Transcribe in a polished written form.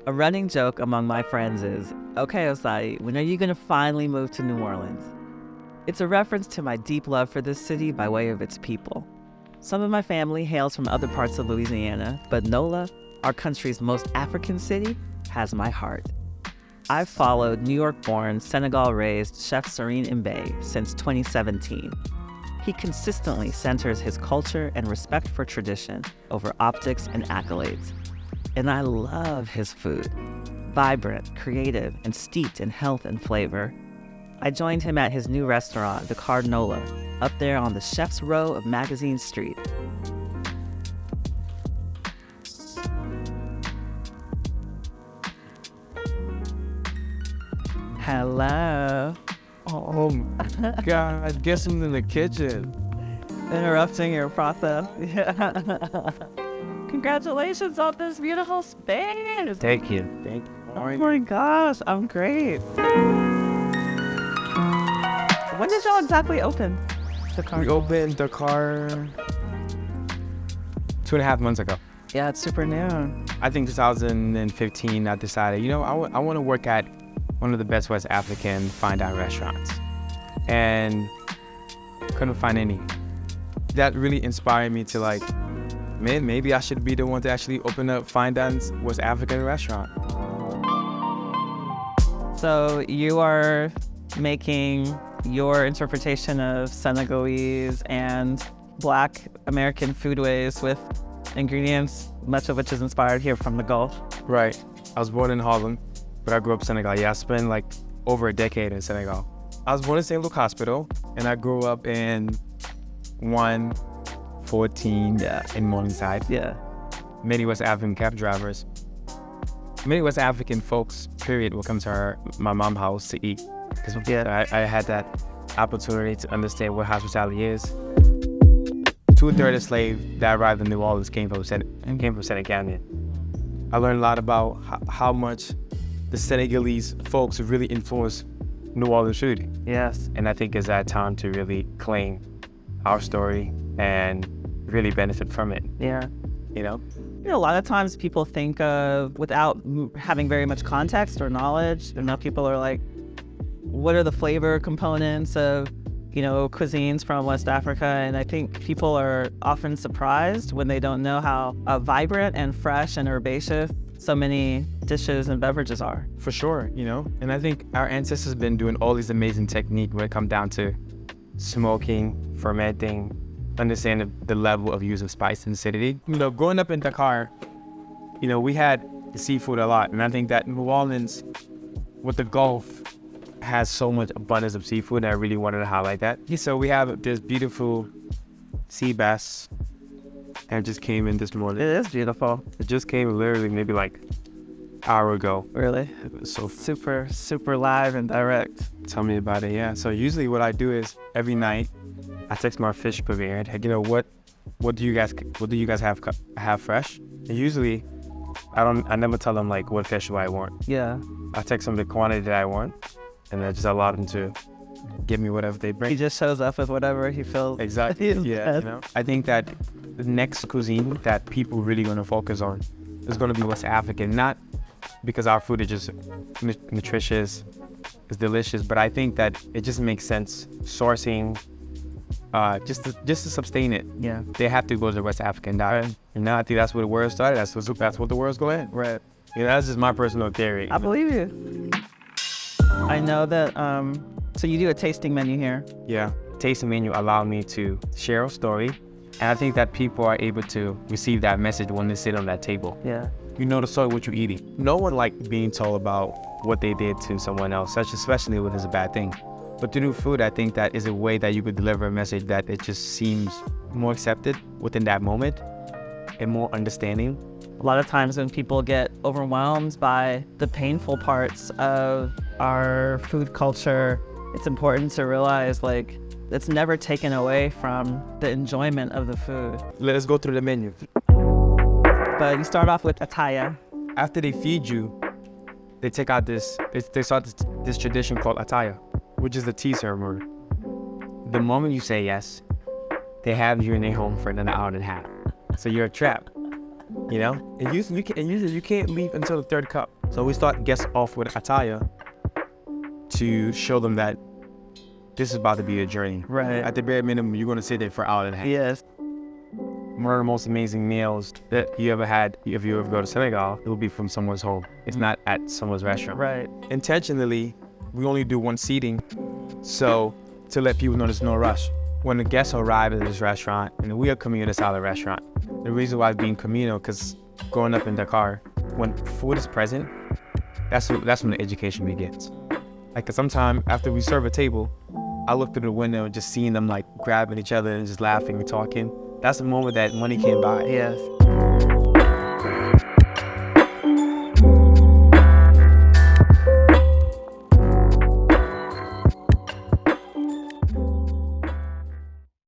A running joke among my friends is, "Okay, Osayi, when are you going to finally move to New Orleans?" It's a reference to my deep love for this city by way of its people. Some of my family hails from other parts of Louisiana, but NOLA, our country's most African city, has my heart. I've followed New York-born, Senegal-raised Chef Serigne Mbaye since 2017. He consistently centers his culture and respect for tradition over optics and accolades. And I love his food. Vibrant, creative, and steeped in health and flavor. I joined him at his new restaurant, Dakar NOLA, up there on the Chef's Row of Magazine Street. Hello. Oh my God, I guess I'm in the kitchen. Interrupting your process. Congratulations on this beautiful space. Thank you. Thank you. Oh my gosh, I'm great. When did y'all exactly open the car? We opened the car 2.5 months ago. Yeah, it's super new. I think 2015, I decided, I want to work at one of the best West African fine dine restaurants. And couldn't find any. That really inspired me to man, maybe I should be the one to actually open up fine dine's West African restaurant. So you are making your interpretation of Senegalese and Black American foodways with ingredients, much of which is inspired here from the Gulf. Right. I was born in Harlem, but I grew up in Senegal. Yeah, I spent over a decade in Senegal. I was born in St. Luke Hospital, and I grew up in 114 in Morningside. Yeah. Many West African cab drivers. Many West African folks, period, will come to my mom's house to eat. Because I had that opportunity to understand what hospitality is. 2/3 of slaves that arrived in New Orleans came from Senegal. I learned a lot about how much the Senegalese folks really influenced New Orleans food. Yes. And I think it's that time to really claim our story and really benefit from it. Yeah. A lot of times people think of, without having very much context or knowledge, people are like, what are the flavor components of, cuisines from West Africa? And I think people are often surprised when they don't know how vibrant and fresh and herbaceous so many dishes and beverages are. For sure, And I think our ancestors have been doing all these amazing techniques when it comes down to smoking, fermenting, understanding the level of use of spice and acidity. Growing up in Dakar, we had the seafood a lot. And I think that New Orleans, with the Gulf, has so much abundance of seafood, and I really wanted to highlight that. So we have this beautiful sea bass, and it just came in this morning. It is beautiful. It just came literally maybe an hour ago. Really? It was so super, super live and direct. Tell me about it, yeah. So usually what I do is every night I text my fish purveyor, what do you guys have fresh? And usually I never tell them what fish do I want. Yeah. I text them the quantity that I want, and I just allow them to give me whatever they bring. He just shows up with whatever he feels. Exactly. Yeah. I think that the next cuisine that people really going to focus on is going to be West African, not because our food is just nutritious, it's delicious, but I think that it just makes sense sourcing, just to sustain it. Yeah. They have to go to the West African diet. And now I think that's where the word started. That's what the world's going. Right. That's just my personal theory. I believe you. I know that, so you do a tasting menu here. Yeah. Tasting menu allow me to share a story. And I think that people are able to receive that message when they sit on that table. Yeah. You know the story what you're eating. No one likes being told about what they did to someone else, especially when it's a bad thing. But to do food, I think that is a way that you could deliver a message that it just seems more accepted within that moment and more understanding. A lot of times when people get overwhelmed by the painful parts of our food culture, it's important to realize it's never taken away from the enjoyment of the food. Let's go through the menu. But you start off with ataya. After they feed you, they take out they start this tradition called ataya, which is the tea ceremony. The moment you say yes, they have you in their home for another hour and a half. So you're trapped, And usually you can't leave until the third cup. So we start guests off with attire to show them that this is about to be a journey. Right. At the bare minimum, you're going to sit there for an hour and a half. Yes. One of the most amazing meals that you ever had, if you ever go to Senegal, it will be from someone's home. It's not at someone's restaurant. Right. Intentionally, we only do one seating, so to let people know there's no rush. When the guests arrive at this restaurant, and we are communal style restaurant, the reason why it's being communal, because growing up in Dakar, when food is present, that's when the education begins. Like, 'cause sometime after we serve a table, I look through the window and just seeing them like grabbing each other and just laughing and talking. That's the moment that money can't buy. Yes.